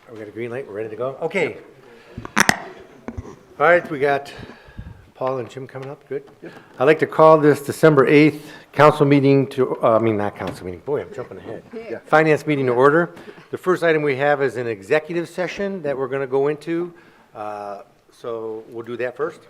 We got a green light, we're ready to go? Okay. All right, we got Paul and Jim coming up, good. I'd like to call this December 8th council meeting to, not council meeting, boy, I'm jumping ahead. Finance meeting to order. The first item we have is an executive session that we're going to go into. So we'll do that first.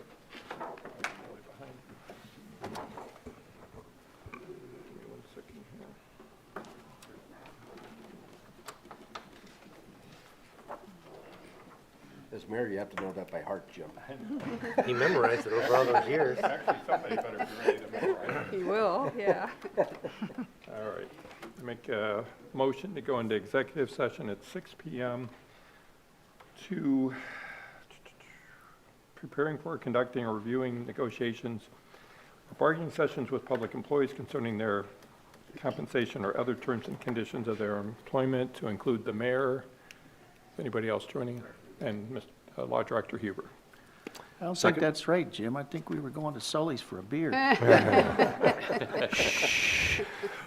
As mayor, you have to know that by heart, Jim. He memorized it over all those years. Actually, somebody better be ready to memorize. He will, yeah. All right. Make a motion to go into executive session at 6 PM to preparing for conducting or reviewing negotiations or bargaining sessions with public employees concerning their compensation or other terms and conditions of their employment, to include the mayor, anybody else joining, and Mr. Law Director Huber. I don't think that's right, Jim. I think we were going to Sully's for a beer.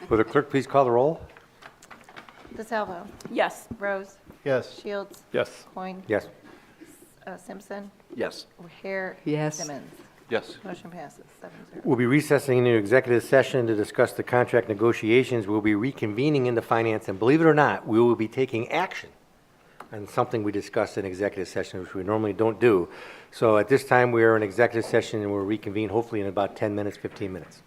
Will the clerk please call the roll? DeSalvo. Yes. Rose. Yes. Shields. Yes. Coin. Yes. Simpson. Yes. O'Hare. Yes. Simmons. Yes. Motion passes 7-0. We'll be recessing into executive session to discuss the contract negotiations. We'll be reconvening into finance, and believe it or not, we will be taking action on something we discussed in executive session, which we normally don't do. So at this time, we are in executive session, and we'll reconvene hopefully in about 10 minutes, 15 minutes.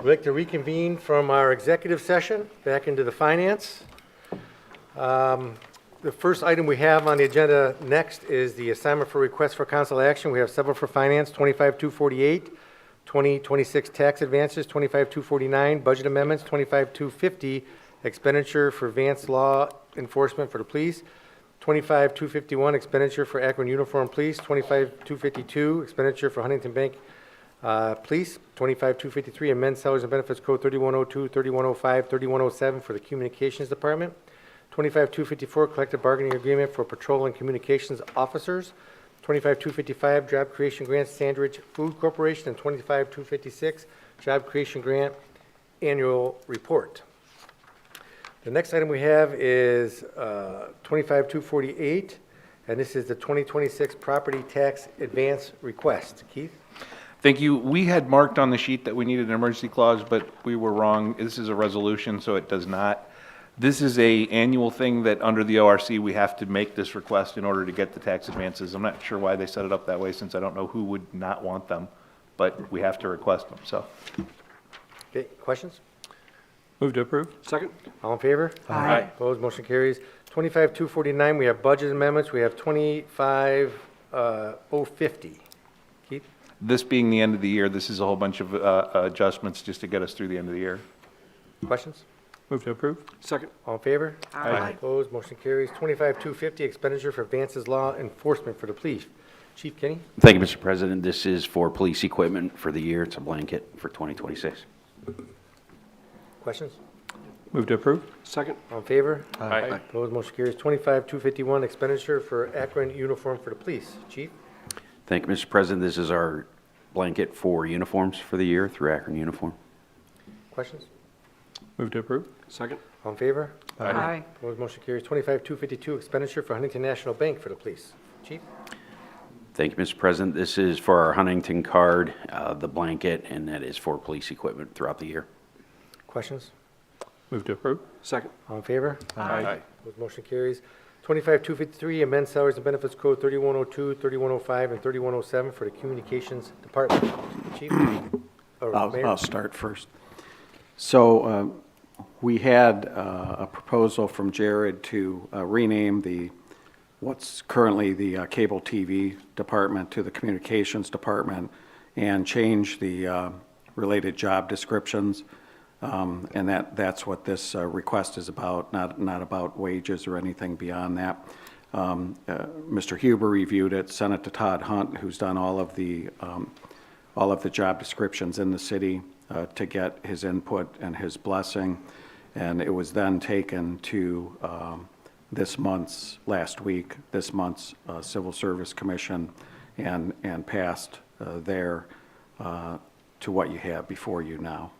We'd like to reconvene from our executive session back into the finance. The first item we have on the agenda next is the assignment for requests for council action. We have several for finance, 25-248, 2026 tax advances, 25-249, budget amendments, 25-250, expenditure for advanced law enforcement for the police, 25-251, expenditure for Akron Uniform Police, 25-252, expenditure for Huntington Bank Police, 25-253, amend salaries and benefits code 3102, 3105, 3107 for the Communications Department, 25-254, collective bargaining agreement for patrol and communications officers, 25-255, job creation grant, Sandridge Food Corporation, and 25-256, job creation grant annual report. The next item we have is 25-248, and this is the 2026 property tax advance request. Keith? Thank you. We had marked on the sheet that we needed an emergency clause, but we were wrong. This is a resolution, so it does not. This is a annual thing that under the ORC, we have to make this request in order to get the tax advances. I'm not sure why they set it up that way, since I don't know who would not want them, but we have to request them, so. Okay, questions? Move to approve. Second? All in favor? Aye. Opposed, motion carries. 25-249, we have budget amendments. We have 25-050. Keith? This being the end of the year, this is a whole bunch of adjustments just to get us through the end of the year. Questions? Move to approve. Second? All in favor? Aye. Opposed, motion carries. 25-250, expenditure for advances law enforcement for the police. Chief Kenny? Thank you, Mr. President. This is for police equipment for the year. It's a blanket for 2026. Questions? Move to approve. Second? All in favor? Aye. Opposed, motion carries. 25-251, expenditure for Akron uniform for the police. Chief? Thank you, Mr. President. This is our blanket for uniforms for the year through Akron Uniform. Questions? Move to approve. Second? All in favor? Aye. Opposed, motion carries. 25-252, expenditure for Huntington National Bank for the police. Chief? Thank you, Mr. President. This is for our Huntington card, the blanket, and that is for police equipment throughout the year. Questions? Move to approve. Second? All in favor? Aye. Opposed, motion carries. 25-253, amend salaries and benefits code 3102, 3105, and 3107 for the Communications Department. Chief? Or Mayor? I'll start first. So we had a proposal from Jared to rename what's currently the cable TV department to the communications department and change the related job descriptions. And that's what this request is about, not about wages or anything beyond that. Mr. Huber reviewed it, sent it to Todd Hunt, who's done all of the job descriptions in the city to get his input and his blessing. And it was then taken to this month's Civil Service Commission and passed there to what you have before you now.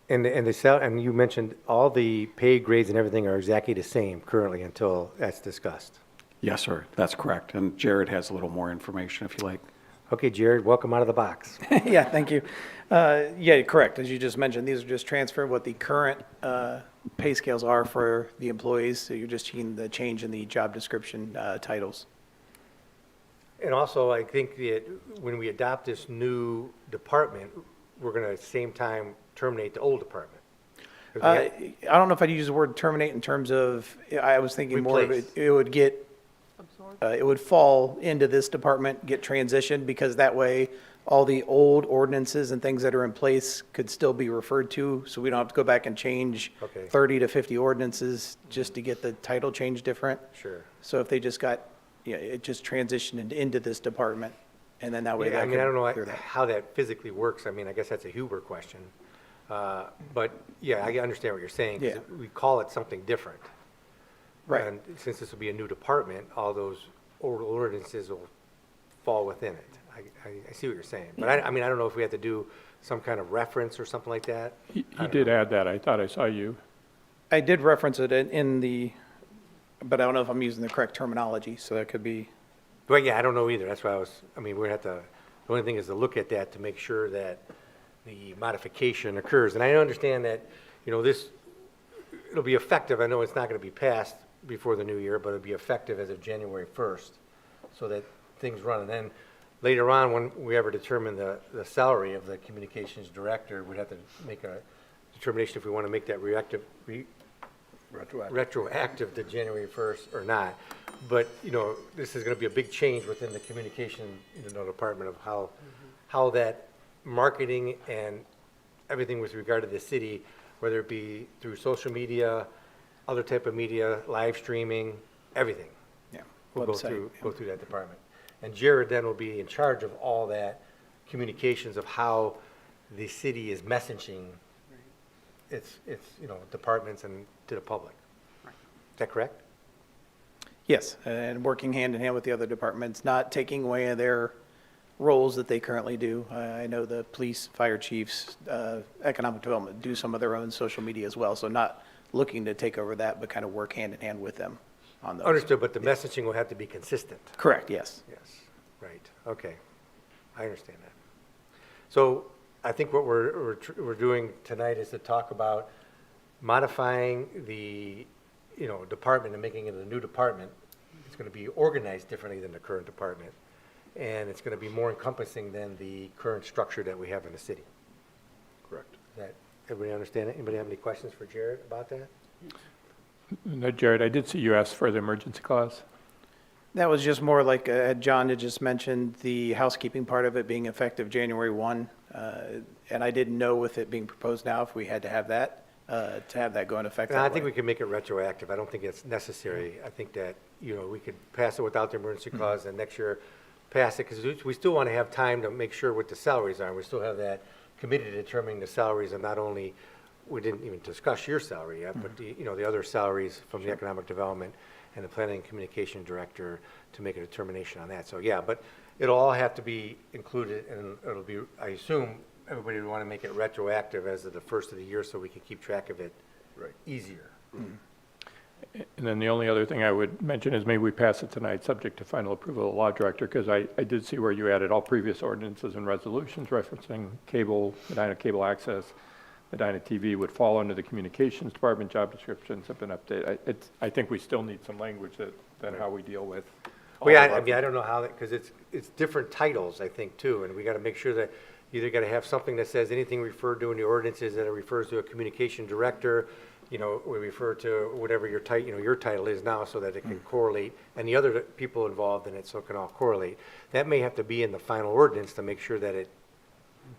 And you mentioned all the pay grades and everything are exactly the same currently until that's discussed. Yes, sir, that's correct. And Jared has a little more information if you like. Okay, Jared, welcome out of the box. Yeah, thank you. Yeah, correct. As you just mentioned, these are just transferring what the current pay scales are for the employees. So you're just seeing the change in the job description titles. And also, I think that when we adopt this new department, we're going to at the same time terminate the old department. I don't know if I'd use the word terminate in terms of, I was thinking more of Replace. it would get, it would fall into this department, get transitioned, because that way all the old ordinances and things that are in place could still be referred to, so we don't have to go back and change Okay. 30 to 50 ordinances just to get the title change different. Sure. So if they just got, yeah, it just transitioned into this department, and then that way. Yeah, I that mean, I could don't know clear that. how that physically works. I mean, I guess that's a Huber question. But, yeah, I understand what you're saying. 'Cause Yeah. we call it something different. Right. And since this will be a new department, all those old ordinances will fall within it. I see what you're saying. But I mean, I don't know if we have to do some kind of reference or something like that. He did add that. I thought I saw you. I did reference it in the, but I don't know if I'm using the correct terminology, so that could be. Well, yeah, I don't know either. That's why I mean, we're going to have to, the only thing is to look at that to make sure that the modification occurs. And I understand that, you know, it'll be effective. I know it's not going to be passed before the new year, but it'll be effective as of January 1st so that things run. And then later on, when we ever determine the salary of the communications director, we'd have to make a determination if we want to make that retroactive to January 1st or not. But, this is going to be a big change within the communication, department of how that marketing and everything with regard to the city, whether it be through social media, other type of media, live streaming, everything. Yeah. Will go Website, through that department. And Jared then will be in charge of all that communications of how the city is messaging its departments and to the public. Is that correct? Yes, and working hand in hand with the other departments, not taking away their roles that they currently do. I know the police, fire chiefs, economic development do some of their own social media as well, so not looking to take over that, but kind of work hand in hand with them on those. Understood, but the messaging will have to be consistent. Correct, yes. Yes, right, okay. I understand that. So I think what we're doing tonight is to talk about modifying the, department and making it a new department. It's going to be organized differently than the current department, and it's going to be more encompassing than the current structure that we have in the city. Correct. Does that, everybody understand it? Anybody have any questions for Jared about that? No, Jared, I did see you asked for the emergency clause. That was just more like John had just mentioned, the housekeeping part of it being effective January 1. And I didn't know with it being proposed now if we had to have that go into effect And I that think way. we can make it retroactive. I don't think it's necessary. I think that, we could pass it without the emergency clause and next year pass it, because we still want to have time to make sure what the salaries are. We still have that committee to determining the salaries of not only, we didn't even discuss your salary yet, but the other salaries from the economic development and the planning and communication director to make a determination on that. So, yeah, but it'll all have to be included, and it'll be, I assume, everybody would want to make it retroactive as of the first of the year so we can keep track of it easier. And then the only other thing I would mention is maybe we pass it tonight, subject to final approval of the law director, because I did see where you added all previous ordinances and resolutions referencing cable, Medina cable access, Medina TV would fall under the communications department. Job descriptions have been updated. I think we still need some language than how we deal with. all Well, yeah, of I our- mean, I don't know how that, because it's different titles, I think, too, and we got to make sure that you either got to have something that says anything referred to in the ordinances that it refers to a communication director, we refer to whatever your title is now so that it can correlate, and the other people involved in it so it can all correlate. That may have to be in the final ordinance to make sure that it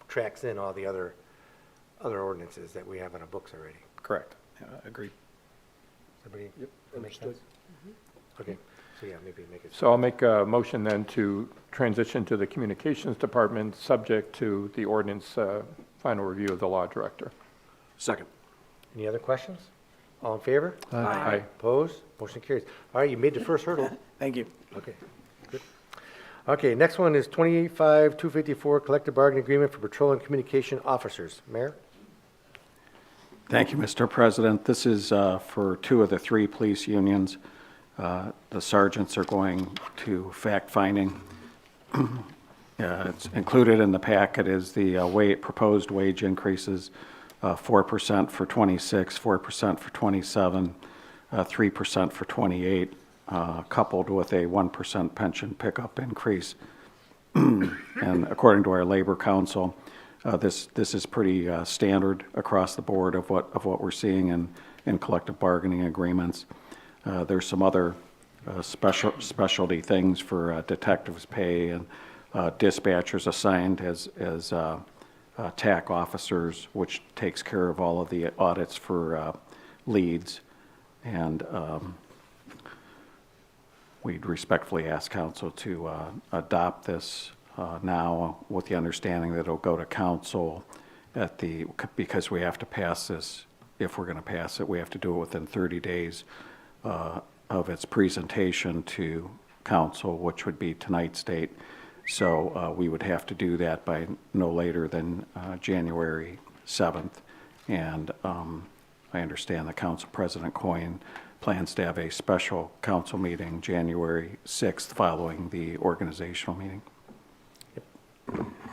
tracks in all the other ordinances that we have on our books already. Correct, agreed. Everybody, that makes sense? Okay, so yeah, maybe make it. So I'll make a motion then to transition to the communications department, subject to the ordinance final review of the law director. Second. Any other questions? All in favor? Aye. Opposed? Motion carries. All right, you made the first hurdle. Thank you. Okay, good. Okay, next one is 25-254, collective bargaining agreement for patrol and communication officers. Mayor? Thank you, Mr. President. This is for two of the three police unions. The sergeants are going to fact-finding. It's included in the packet is the proposed wage increases, 4% for 26, 4% for 27, 3% for 28, coupled with a 1% pension pickup increase. And according to our Labor Council, this is pretty standard across the board of what we're seeing in collective bargaining agreements. There's some other specialty things for detectives' pay and dispatchers assigned as TAC officers, which takes care of all of the audits for leads. And we'd respectfully ask council to adopt this now with the understanding that it'll go to council because we have to pass this, if we're going to pass it, we have to do it within 30 days of its presentation to council, which would be tonight's date. So we would have to do that by no later than January 7th. And I understand that Council President Coyne plans to have a special council meeting January 6th following the organizational meeting.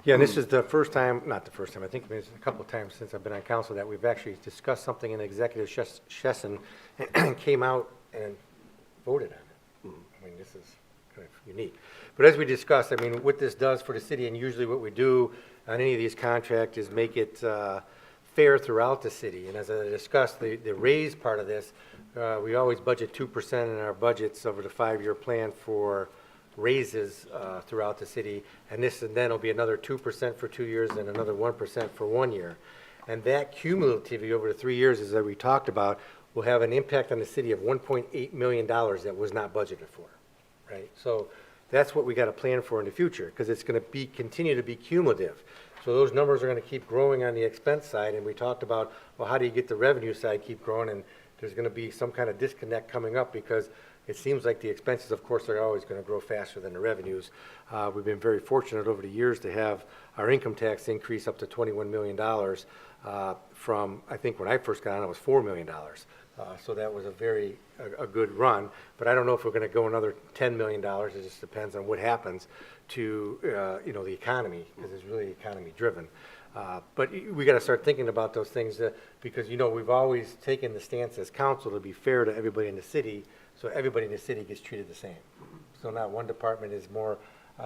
Yeah, and this is the first time, not the first time, I think it's a couple of times since I've been on council that we've actually discussed something in executive session and came out and voted on it. I mean, this is of unique. But as we discussed, I mean, what this does for the city, and usually what we do on any of these contracts is make it fair throughout the city. And as I discussed, the raise part of this, we always budget 2% in our budgets over the 5-year plan for raises throughout the city. And this, and then will be another 2% for 2 years and another 1% for 1 year. And that cumulatively over the 3 years, as we talked about, will have an impact on the city of $1.8 million that was not budgeted for, right? So that's what we got to plan for in the future, because it's going to continue to be cumulative. So those numbers are going to keep growing on the expense side, and we talked about, well, how do you get the revenue side keep growing? And there's going to be some kind of disconnect coming up, because it seems like the expenses, of course, are always going to grow faster than the revenues. We've been very fortunate over the years to have our income tax increase up to $21 million from, I think when I first got on, it was $4 million. So that was a good run, but I don't know if we're going to go another $10 million. It just depends on what happens to, the economy, because it's really economy driven. But we got to start thinking about those things because, we've always taken the stance as council to be fair to everybody in the city, so everybody in the city gets treated the same. So not one department is more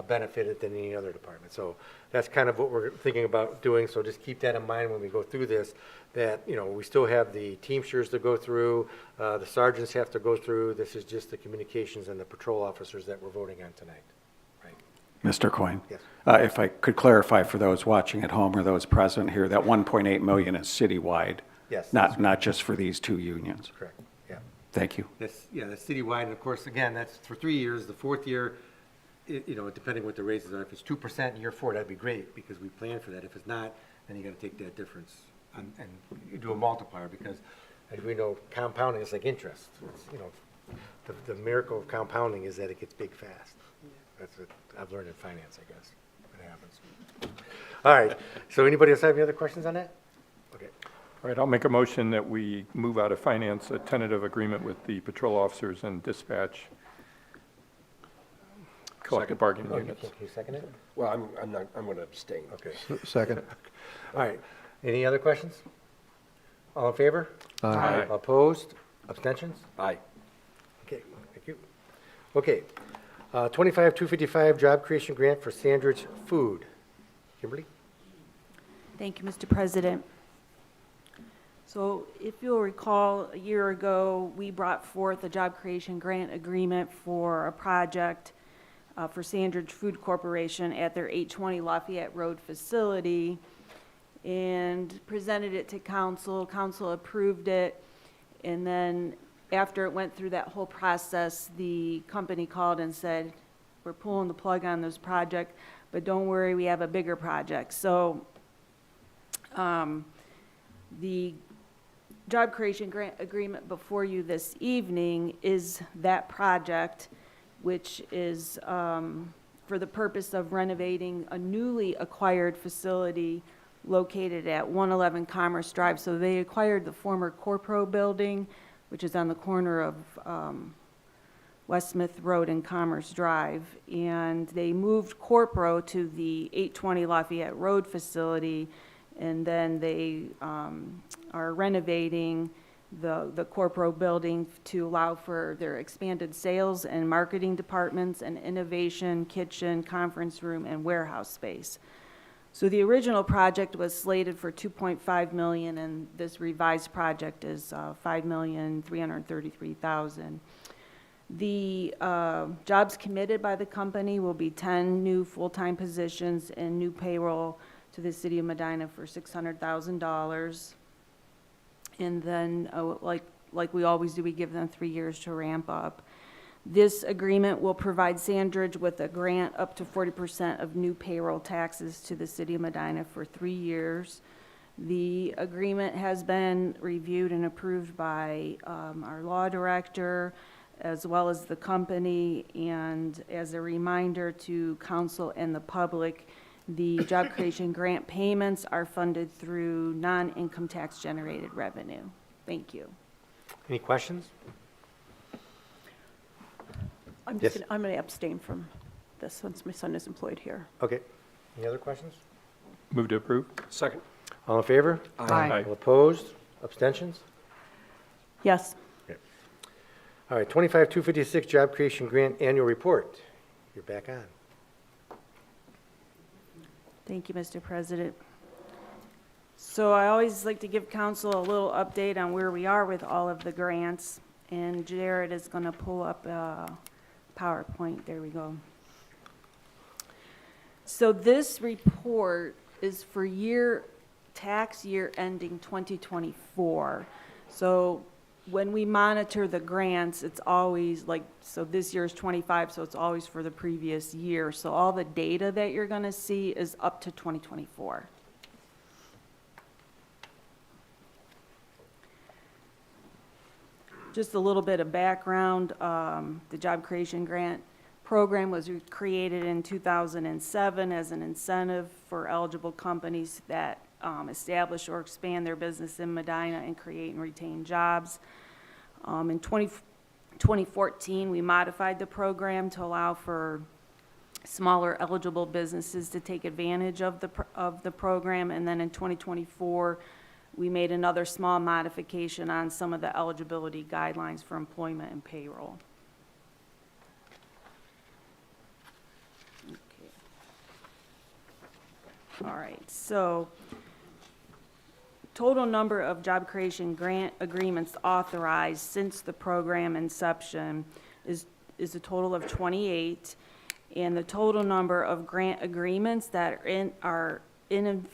benefited than any other department. So that's kind of what we're thinking about doing. So just keep that in mind when we go through this, that, we still have the Teamsters to go through, the sergeants have to go through. This is just the communications and the patrol officers that we're voting on tonight. Right? Mr. Coyne? Yes. If I could clarify for those watching at home or those present here, that 1.8 million is citywide? Yes. Not just for these two unions? Correct, yeah. Thank you. That's citywide, and of course, again, that's for 3 years. The 4th year, depending what the raises are, if it's 2% in year 4, that'd be great, because we plan for that. If it's not, then you gotta take that difference and you do a multiplier, because as we know, compounding is like interest. It's, the miracle of compounding is that it gets big fast. That's what I've learned in finance, I guess. It happens. All right, so anybody else have any other questions on that? Okay. All right, I'll make a motion that we move out of finance a tentative agreement with the patrol officers and dispatch collective bargaining Oh, units. can you second it? Well, I'm going to abstain. Okay. Second. All right. Any other questions? All in favor? Aye. Opposed? Abstentions? Aye. Okay, thank you. Okay, 25-255 job creation grant for Sandridge Food. Kimberly? Thank you, Mr. President. So if you'll recall, a year ago, we brought forth a job creation grant agreement for a project for Sandridge Food Corporation at their 820 Lafayette Road facility, and presented it to council. Council approved it, and then after it went through that whole process, the company called and said, we're pulling the plug on this project, but don't worry, we have a bigger project. So the job creation grant agreement before you this evening is that project, which is for the purpose of renovating a newly acquired facility located at 111 Commerce Drive. So they acquired the former Corpro building, which is on the corner of West Smith Road and Commerce Drive, and they moved Corpro to the 820 Lafayette Road facility, and then they are renovating the Corpro building to allow for their expanded sales and marketing departments and innovation, kitchen, conference room, and warehouse space. So the original project was slated for $2.5 million, and this revised project is $5,333,000. The jobs committed by the company will be 10 new full-time positions and new payroll to the city of Medina for $600,000. And then, like we always do, we give them 3 years to ramp up. This agreement will provide Sandridge with a grant up to 40% of new payroll taxes to the city of Medina for 3 years. The agreement has been reviewed and approved by our law director, as well as the company. And as a reminder to council and the public, the job creation grant payments are funded through non-income tax generated revenue. Thank you. Any questions? Yes. I'm going to abstain from this since my son is employed here. Okay. Any other questions? Move to approve? Second. All in favor? Aye. All opposed? Abstentions? Yes. All right, 25-256 job creation grant annual report. you're back on. Thank you, Mr. President. So I always like to give council a little update on where we are with all of the grants, and Jared is going to pull up a PowerPoint. There we go. So this report is for tax year ending 2024. So when we monitor the grants, it's always like, so this year's 25, so it's always for the previous year. So all the data that you're going to see is up to 2024. Just a little bit of background, the Job Creation Grant Program was created in 2007 as an incentive for eligible companies that establish or expand their business in Medina and create and retain jobs. In 2014, we modified the program to allow for smaller eligible businesses to take advantage of the program, and then in 2024, we made another small modification on some of the eligibility guidelines for employment and payroll. Okay. All right, so total number of job creation grant agreements authorized since the program inception is a total of 28, and the total number of grant agreements that are in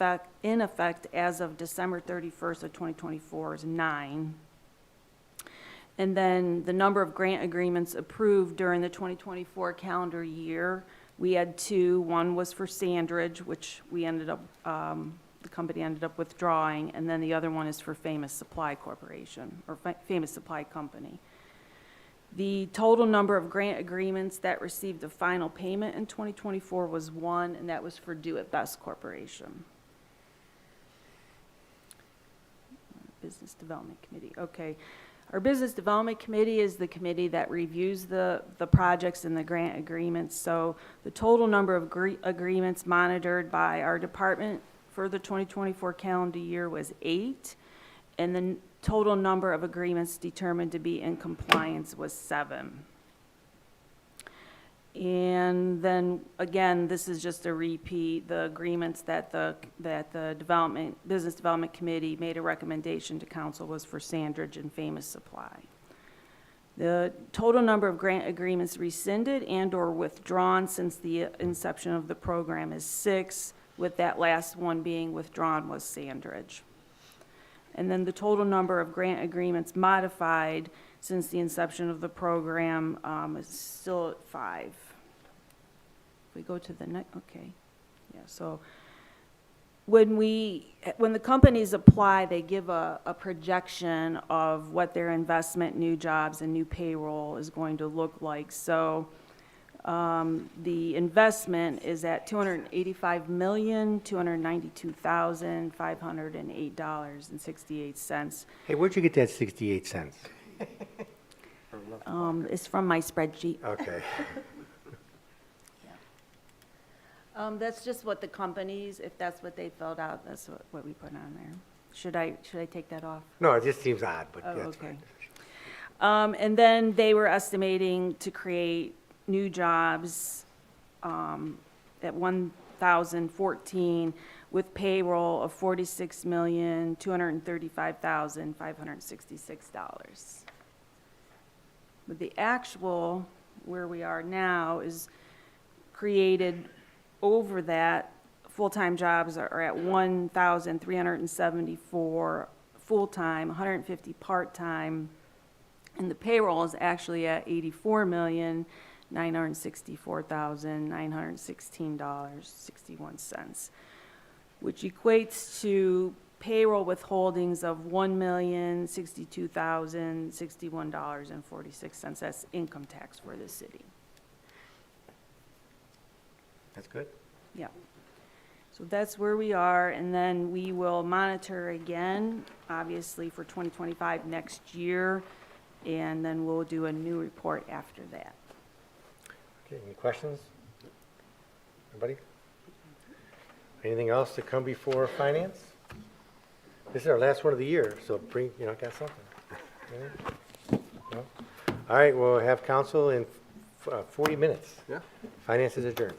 effect as of December 31st of 2024 is 9. And then the number of grant agreements approved during the 2024 calendar year, we had 2. One was for Sandridge, which we ended up, the company ended up withdrawing, and then the other one is for Famous Supply Corporation, or Famous Supply Company. The total number of grant agreements that received a final payment in 2024 was 1, and that was for Do It Best Corporation. Business Development Committee, okay. Our Business Development Committee is the committee that reviews the projects and the grant agreements. So the total number of agreements monitored by our department for the 2024 calendar year was 8, and the total number of agreements determined to be in compliance was 7. And then, again, this is just a repeat, the agreements that the Business Development Committee made a recommendation to council was for Sandridge and Famous Supply. The total number of grant agreements rescinded and/or withdrawn since the inception of the program is 6, with that last one being withdrawn was Sandridge. And then the total number of grant agreements modified since the inception of the program is still at 5. If we go to the next, okay. Yeah, so when the companies apply, they give a projection of what their investment, new jobs, and new payroll is going to look like. So the investment is at $285,292,508.68. Hey, where'd you get that 68 cents? It's from my spreadsheet. Okay. That's just what the companies, if that's what they filled out, that's what we put on there. Should I take that off? No, it just seems odd, but Oh, that's okay. fine. And then they were estimating to create new jobs at 1,014 with payroll of $46,235,566. But the actual, where we are now, is created over that. Full-time jobs are at 1,374 full-time, 150 part-time, and the payroll is actually at $84,964,916.61, which equates to payroll withholdings of $1,062,061.46. That's income tax for the city. That's good. Yeah. So that's where we are, and then we will monitor again, obviously, for 2025 next year, and then we'll do a new report after that. Okay, any questions? Anybody? Anything else to come before finance? This is our last one of the year, so bring, got something. Anything? No? All right, we'll have council in 40 minutes. Yeah. Finance is adjourned.